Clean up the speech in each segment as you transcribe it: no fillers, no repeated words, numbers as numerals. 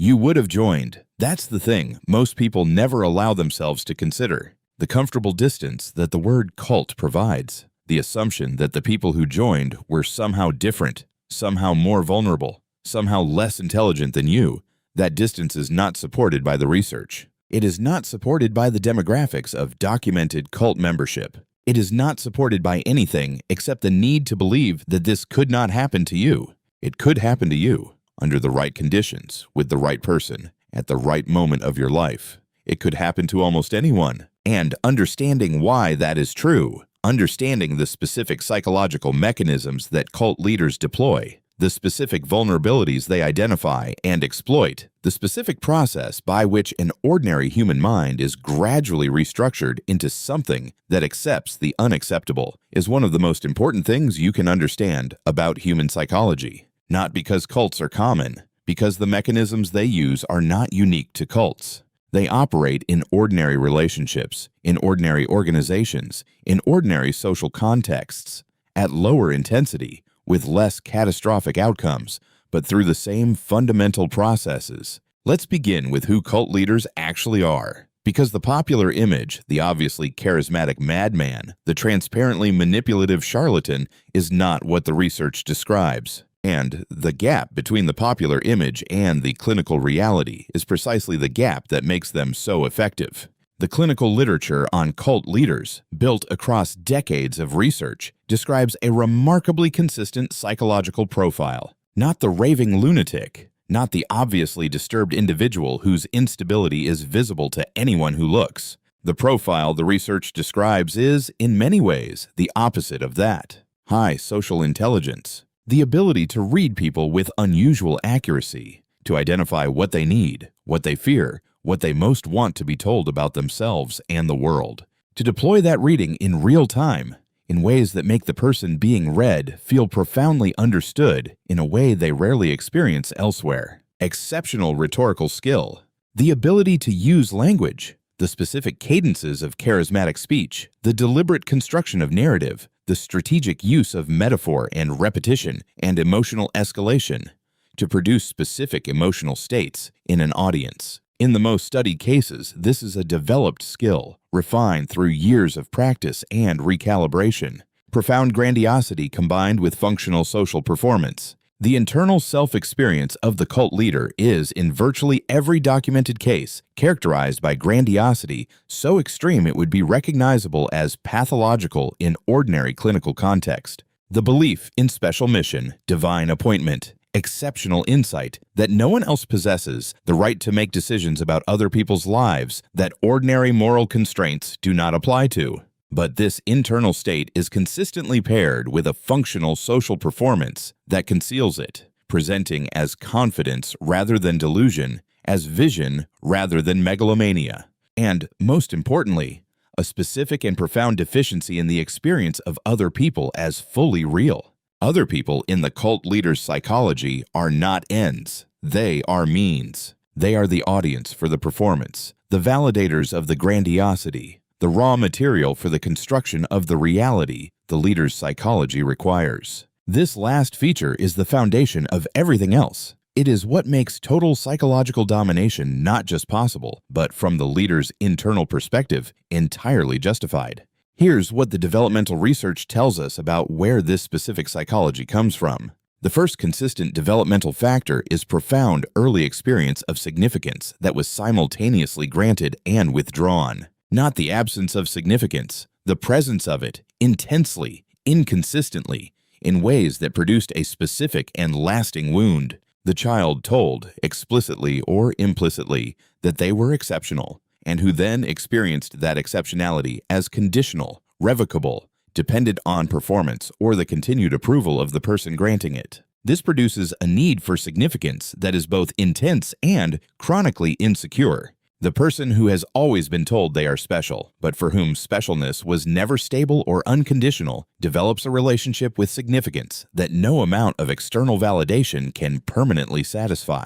You would have joined. That's the thing most people never allow themselves to consider. The comfortable distance that the word cult provides. The assumption that the people who joined were somehow different, somehow more vulnerable, somehow less intelligent than you. That distance is not supported by the research. It is not supported by the demographics of documented cult membership. It is not supported by anything except the need to believe that this could not happen to you. It could happen to you under the right conditions, with the right person, at the right moment of your life. It could happen to almost anyone. And understanding why that is true, understanding the specific psychological mechanisms that cult leaders deploy, the specific vulnerabilities they identify and exploit, the specific process by which an ordinary human mind is gradually restructured into something that accepts the unacceptable, is one of the most important things you can understand about human psychology. Not because cults are common, because the mechanisms they use are not unique to cults. They operate in ordinary relationships, in ordinary organizations, in ordinary social contexts, at lower intensity, with less catastrophic outcomes, but through the same fundamental processes. Let's begin with who cult leaders actually are. Because the popular image, the obviously charismatic madman, the transparently manipulative charlatan, is not what the research describes. And the gap between the popular image and the clinical reality is precisely the gap that makes them so effective. The clinical literature on cult leaders, built across decades of research, describes a remarkably consistent psychological profile. Not the raving lunatic, not the obviously disturbed individual whose instability is visible to anyone who looks. The profile the research describes is, in many ways, the opposite of that. High social intelligence. The ability to read people with unusual accuracy, to identify what they need, what they fear, what they most want to be told about themselves and the world, to deploy that reading in real time, in ways that make the person being read feel profoundly understood in a way they rarely experience elsewhere. Exceptional rhetorical skill, the ability to use language, the specific cadences of charismatic speech, the deliberate construction of narrative, the strategic use of metaphor and repetition and emotional escalation to produce specific emotional states in an audience. In the most studied cases, this is a developed skill, refined through years of practice and recalibration. Profound grandiosity combined with functional social performance. The internal self-experience of the cult leader is, in virtually every documented case, characterized by grandiosity so extreme it would be recognizable as pathological in ordinary clinical context. The belief in special mission, divine appointment, exceptional insight that no one else possesses, the right to make decisions about other people's lives that ordinary moral constraints do not apply to. But this internal state is consistently paired with a functional social performance that conceals it, presenting as confidence rather than delusion, as vision rather than megalomania, and, most importantly, a specific and profound deficiency in the experience of other people as fully real. Other people in the cult leader's psychology are not ends, they are means. They are the audience for the performance, the validators of the grandiosity, the raw material for the construction of the reality the leader's psychology requires. This last feature is the foundation of everything else. It is what makes total psychological domination not just possible, but from the leader's internal perspective, entirely justified. Here's what the developmental research tells us about where this specific psychology comes from. The first consistent developmental factor is profound early experience of significance that was simultaneously granted and withdrawn. Not the absence of significance, the presence of it, intensely, inconsistently, in ways that produced a specific and lasting wound. The child told, explicitly or implicitly, that they were exceptional, and who then experienced that exceptionality as conditional, revocable, dependent on performance or the continued approval of the person granting it. This produces a need for significance that is both intense and chronically insecure. The person who has always been told they are special, but for whom specialness was never stable or unconditional, develops a relationship with significance that no amount of external validation can permanently satisfy.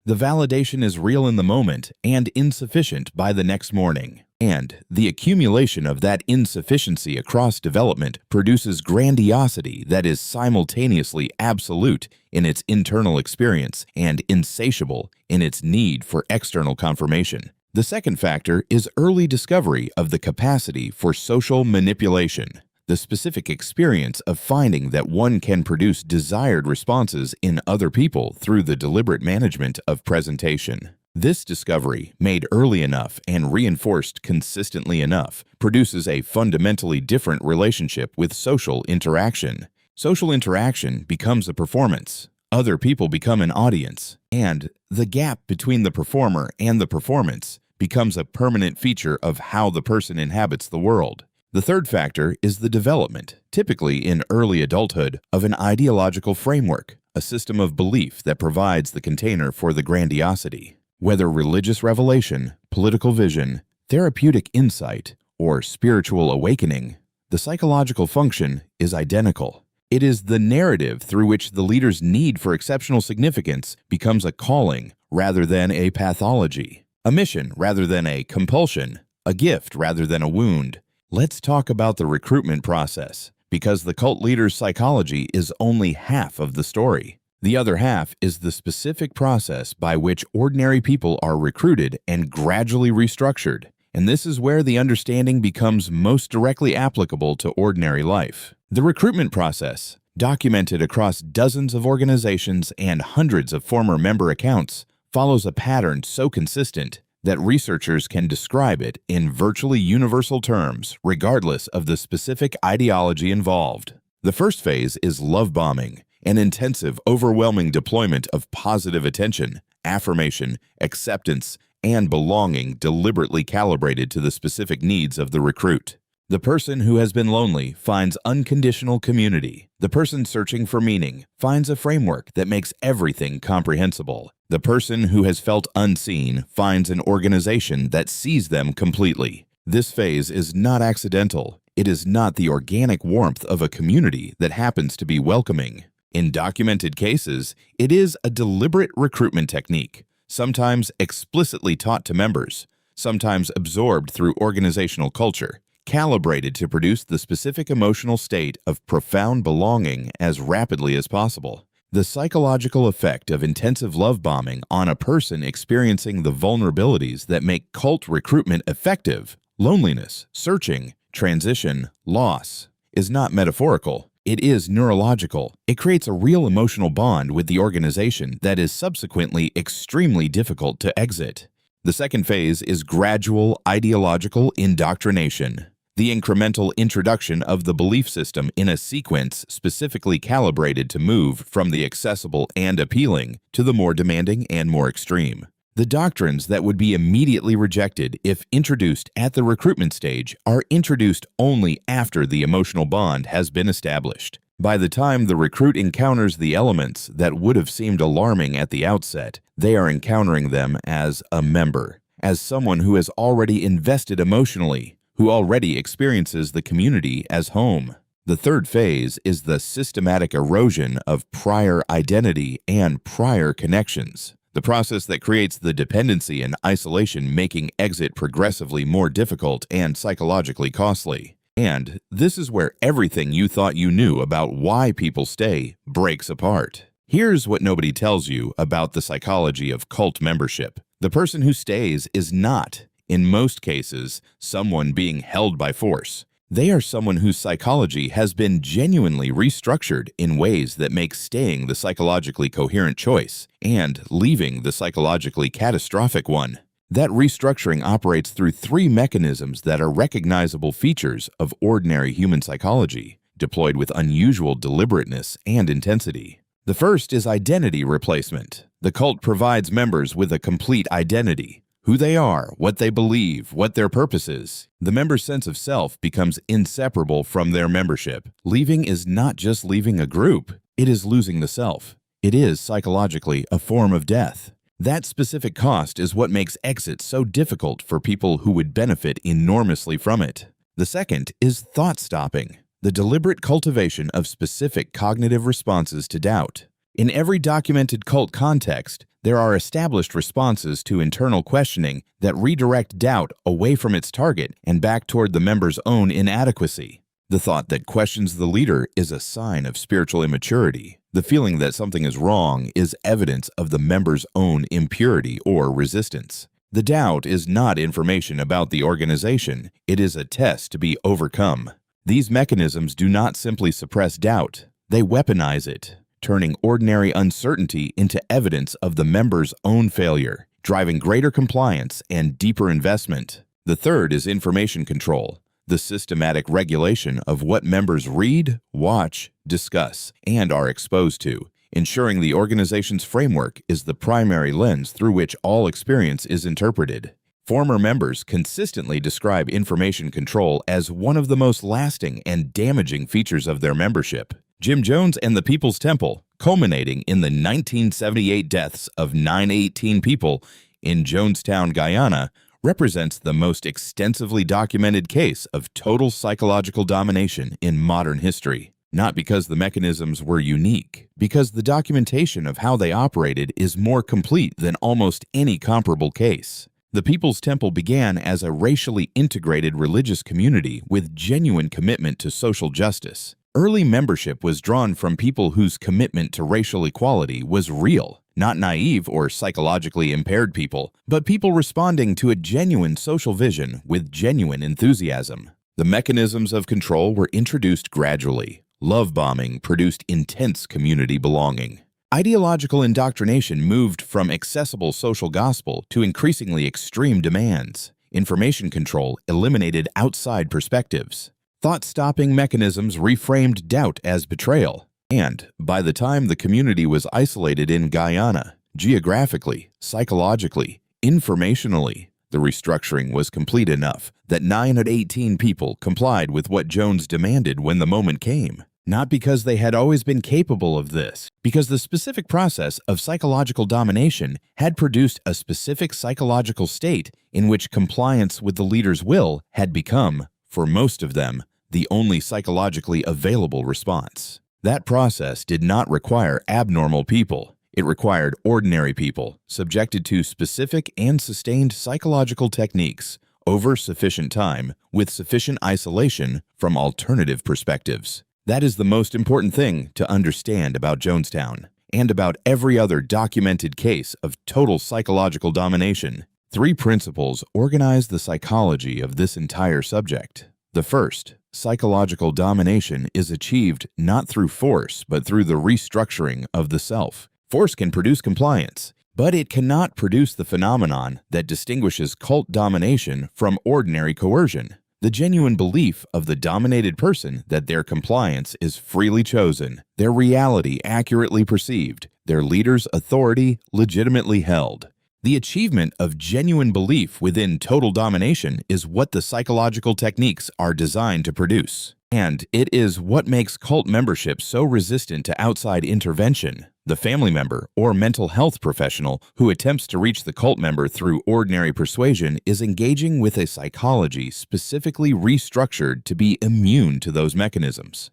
The validation is real in the moment and insufficient by the next morning. And the accumulation of that insufficiency across development produces grandiosity that is simultaneously absolute in its internal experience and insatiable in its need for external confirmation. The second factor is early discovery of the capacity for social manipulation, the specific experience of finding that one can produce desired responses in other people through the deliberate management of presentation. This discovery, made early enough and reinforced consistently enough, produces a fundamentally different relationship with social interaction. Social interaction becomes a performance. Other people become an audience, and the gap between the performer and the performance becomes a permanent feature of how the person inhabits the world. The third factor is the development, typically in early adulthood, of an ideological framework, a system of belief that provides the container for the grandiosity. Whether religious revelation, political vision, therapeutic insight, or spiritual awakening, the psychological function is identical. It is the narrative through which the leader's need for exceptional significance becomes a calling rather than a pathology, a mission rather than a compulsion, a gift rather than a wound. Let's talk about the recruitment process, because the cult leader's psychology is only half of the story. The other half is the specific process by which ordinary people are recruited and gradually restructured, and this is where the understanding becomes most directly applicable to ordinary life. The recruitment process, documented across dozens of organizations and hundreds of former member accounts, follows a pattern so consistent that researchers can describe it in virtually universal terms, regardless of the specific ideology involved. The first phase is love bombing, an intensive, overwhelming deployment of positive attention, affirmation, acceptance, and belonging deliberately calibrated to the specific needs of the recruit. The person who has been lonely finds unconditional community. The person searching for meaning finds a framework that makes everything comprehensible. The person who has felt unseen finds an organization that sees them completely. This phase is not accidental. It is not the organic warmth of a community that happens to be welcoming. In documented cases, it is a deliberate recruitment technique, sometimes explicitly taught to members, sometimes absorbed through organizational culture, calibrated to produce the specific emotional state of profound belonging as rapidly as possible. The psychological effect of intensive love bombing on a person experiencing the vulnerabilities that make cult recruitment effective, loneliness, searching, transition, loss, is not metaphorical. It is neurological. It creates a real emotional bond with the organization that is subsequently extremely difficult to exit. The second phase is gradual ideological indoctrination, the incremental introduction of the belief system in a sequence specifically calibrated to move from the accessible and appealing to the more demanding and more extreme. The doctrines that would be immediately rejected if introduced at the recruitment stage are introduced only after the emotional bond has been established. By the time the recruit encounters the elements that would have seemed alarming at the outset, they are encountering them as a member, as someone who has already invested emotionally, who already experiences the community as home. The third phase is the systematic erosion of prior identity and prior connections, the process that creates the dependency and isolation, making exit progressively more difficult and psychologically costly. And this is where everything you thought you knew about why people stay breaks apart. Here's what nobody tells you about the psychology of cult membership. The person who stays is not, in most cases, someone being held by force. They are someone whose psychology has been genuinely restructured in ways that make staying the psychologically coherent choice and leaving the psychologically catastrophic one. That restructuring operates through three mechanisms that are recognizable features of ordinary human psychology, deployed with unusual deliberateness and intensity. The first is identity replacement. The cult provides members with a complete identity. Who they are, what they believe, what their purpose is. The member's sense of self becomes inseparable from their membership. Leaving is not just leaving a group, it is losing the self. It is psychologically a form of death. That specific cost is what makes exit so difficult for people who would benefit enormously from it. The second is thought stopping, the deliberate cultivation of specific cognitive responses to doubt. In every documented cult context, There are established responses to internal questioning that redirect doubt away from its target and back toward the member's own inadequacy. The thought that questions the leader is a sign of spiritual immaturity. The feeling that something is wrong is evidence of the member's own impurity or resistance. The doubt is not information about the organization. It is a test to be overcome. These mechanisms do not simply suppress doubt. They weaponize it, turning ordinary uncertainty into evidence of the member's own failure, driving greater compliance and deeper investment. The third is information control, the systematic regulation of what members read, watch, discuss, and are exposed to, ensuring the organization's framework is the primary lens through which all experience is interpreted. Former members consistently describe information control as one of the most lasting and damaging features of their membership. Jim Jones and the People's Temple, culminating in the 1978 deaths of 918 people in Jonestown, Guyana, represents the most extensively documented case of total psychological domination in modern history. Not because the mechanisms were unique, because the documentation of how they operated is more complete than almost any comparable case. The People's Temple began as a racially integrated religious community with genuine commitment to social justice. Early membership was drawn from people whose commitment to racial equality was real, not naive or psychologically impaired people, but people responding to a genuine social vision with genuine enthusiasm. The mechanisms of control were introduced gradually. Love bombing produced intense community belonging. Ideological indoctrination moved from accessible social gospel to increasingly extreme demands. Information control eliminated outside perspectives. Thought-stopping mechanisms reframed doubt as betrayal. And by the time the community was isolated in Guyana, geographically, psychologically, informationally, the restructuring was complete enough that 918 people complied with what Jones demanded when the moment came. Not because they had always been capable of this, because the specific process of psychological domination had produced a specific psychological state in which compliance with the leader's will had become, for most of them, the only psychologically available response. That process did not require abnormal people. It required ordinary people, subjected to specific and sustained psychological techniques over sufficient time with sufficient isolation from alternative perspectives. That is the most important thing to understand about Jonestown and about every other documented case of total psychological domination. 3 principles organize the psychology of this entire subject. The first, psychological domination, is achieved not through force but through the restructuring of the self. Force can produce compliance, but it cannot produce the phenomenon that distinguishes cult domination from ordinary coercion. The genuine belief of the dominated person that their compliance is freely chosen, their reality accurately perceived, their leader's authority legitimately held. The achievement of genuine belief within total domination is what the psychological techniques are designed to produce. And it is what makes cult membership so resistant to outside intervention. The family member or mental health professional who attempts to reach the cult member through ordinary persuasion is engaging with a psychology specifically restructured to be immune to those mechanisms.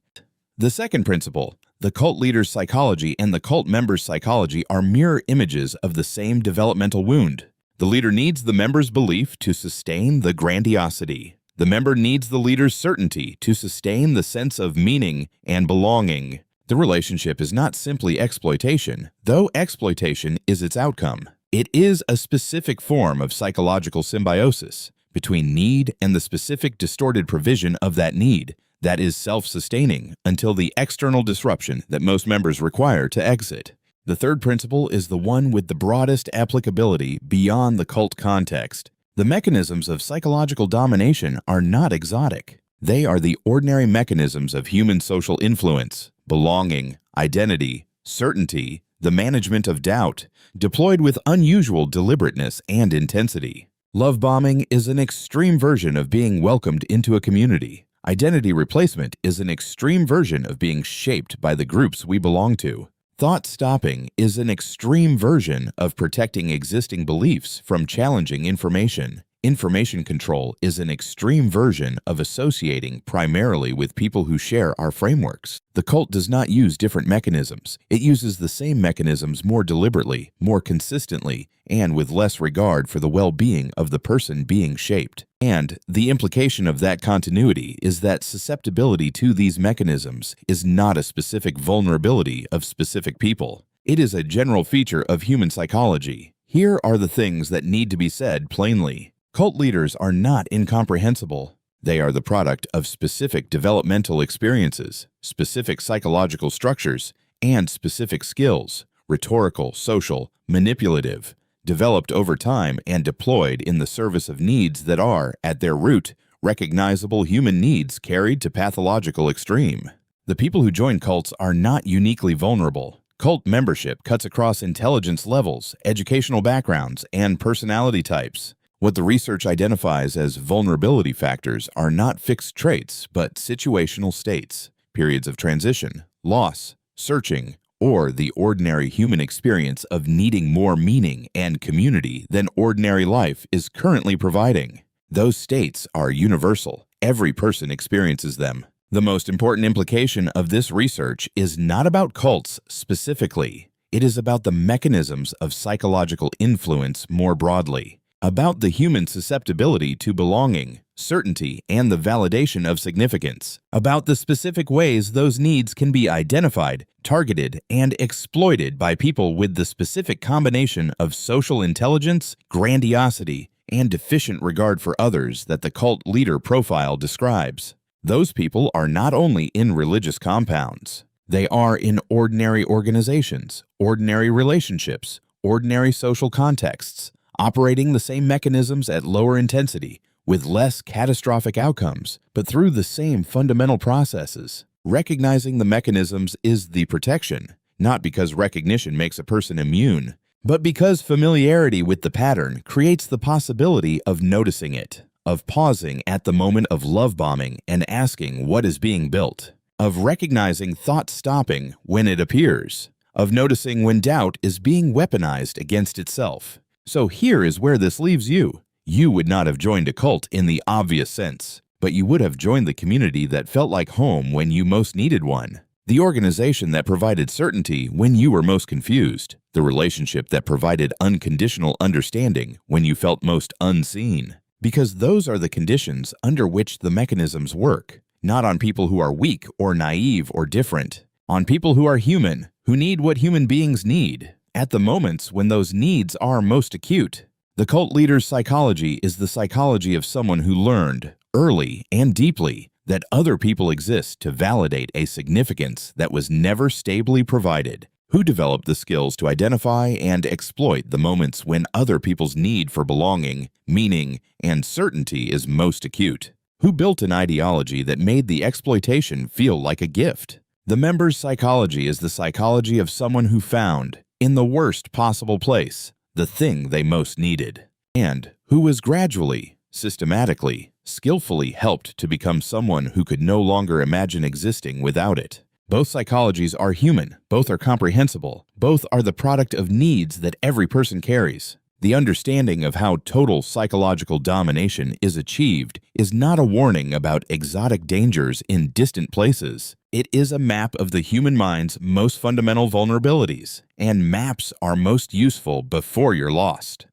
The second principle, the cult leader's psychology and the cult member's psychology are mirror images of the same developmental wound. The leader needs the member's belief to sustain the grandiosity. The member needs the leader's certainty to sustain the sense of meaning and belonging. The relationship is not simply exploitation, though exploitation is its outcome. It is a specific form of psychological symbiosis between need and the specific distorted provision of that need that is self-sustaining until the external disruption that most members require to exit. The third principle is the one with the broadest applicability beyond the cult context. The mechanisms of psychological domination are not exotic. They are the ordinary mechanisms of human social influence, belonging, identity, certainty, the management of doubt, deployed with unusual deliberateness and intensity. Love bombing is an extreme version of being welcomed into a community. Identity replacement is an extreme version of being shaped by the groups we belong to. Thought stopping is an extreme version of protecting existing beliefs from challenging information. Information control is an extreme version of associating primarily with people who share our frameworks. The cult does not use different mechanisms. It uses the same mechanisms more deliberately, more consistently, and with less regard for the well-being of the person being shaped. And the implication of that continuity is that susceptibility to these mechanisms is not a specific vulnerability of specific people. It is a general feature of human psychology. Here are the things that need to be said plainly. Cult leaders are not incomprehensible. They are the product of specific developmental experiences, specific psychological structures, and specific skills, rhetorical, social, manipulative, developed over time and deployed in the service of needs that are, at their root, recognizable human needs carried to pathological extreme. The people who join cults are not uniquely vulnerable. Cult membership cuts across intelligence levels, educational backgrounds, and personality types. What the research identifies as vulnerability factors are not fixed traits, but situational states, periods of transition, loss, searching, or the ordinary human experience of needing more meaning and community than ordinary life is currently providing. Those states are universal. Every person experiences them. The most important implication of this research is not about cults specifically. It is about the mechanisms of psychological influence more broadly, about the human susceptibility to belonging, certainty, and the validation of significance, about the specific ways those needs can be identified, targeted, and exploited by people with the specific combination of social intelligence, grandiosity, and deficient regard for others that the cult leader profile describes. Those people are not only in religious compounds. They are in ordinary organizations, ordinary relationships, ordinary social contexts, operating the same mechanisms at lower intensity, with less catastrophic outcomes, but through the same fundamental processes. Recognizing the mechanisms is the protection, not because recognition makes a person immune, but because familiarity with the pattern creates the possibility of noticing it, of pausing at the moment of love bombing and asking what is being built, of recognizing thought stopping when it appears, of noticing when doubt is being weaponized against itself. So here is where this leaves you. You would not have joined a cult in the obvious sense, but you would have joined the community that felt like home when you most needed one, the organization that provided certainty when you were most confused, the relationship that provided unconditional understanding when you felt most unseen. Because those are the conditions under which the mechanisms work, not on people who are weak or naive or different, on people who are human, who need what human beings need, at the moments when those needs are most acute. The cult leader's psychology is the psychology of someone who learned, early and deeply, that other people exist to validate a significance that was never stably provided, who developed the skills to identify and exploit the moments when other people's need for belonging, meaning, and certainty is most acute, who built an ideology that made the exploitation feel like a gift. The member's psychology is the psychology of someone who found, in the worst possible place, the thing they most needed, and who was gradually, systematically, skillfully helped to become someone who could no longer imagine existing without it. Both psychologies are human, both are comprehensible, both are the product of needs that every person carries. The understanding of how total psychological domination is achieved is not a warning about exotic dangers in distant places. It is a map of the human mind's most fundamental vulnerabilities, and maps are most useful before you're lost.